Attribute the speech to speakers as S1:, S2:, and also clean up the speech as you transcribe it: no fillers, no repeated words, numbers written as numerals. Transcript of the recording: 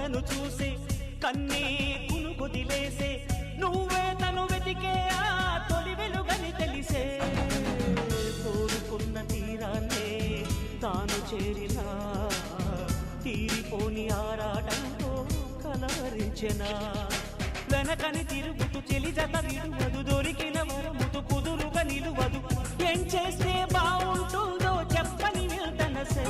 S1: కలను చూసే కన్నే కునుకొదిలేసే నువ్వే తను వెతికే ఆ తొలి వెలుగని తెలిసే కోరుకున్న తీరాన్నే తాను చేరినా తీరిపోని ఆరాటంతో కలవరించెనా వెనకని తిరుగుతూ చెలి జత విడువదు దొరికిన వరముతు కుదురుగా నిలువదు ఏం చేస్తే బాగుంటుందో చెప్పని వెళ్తనసే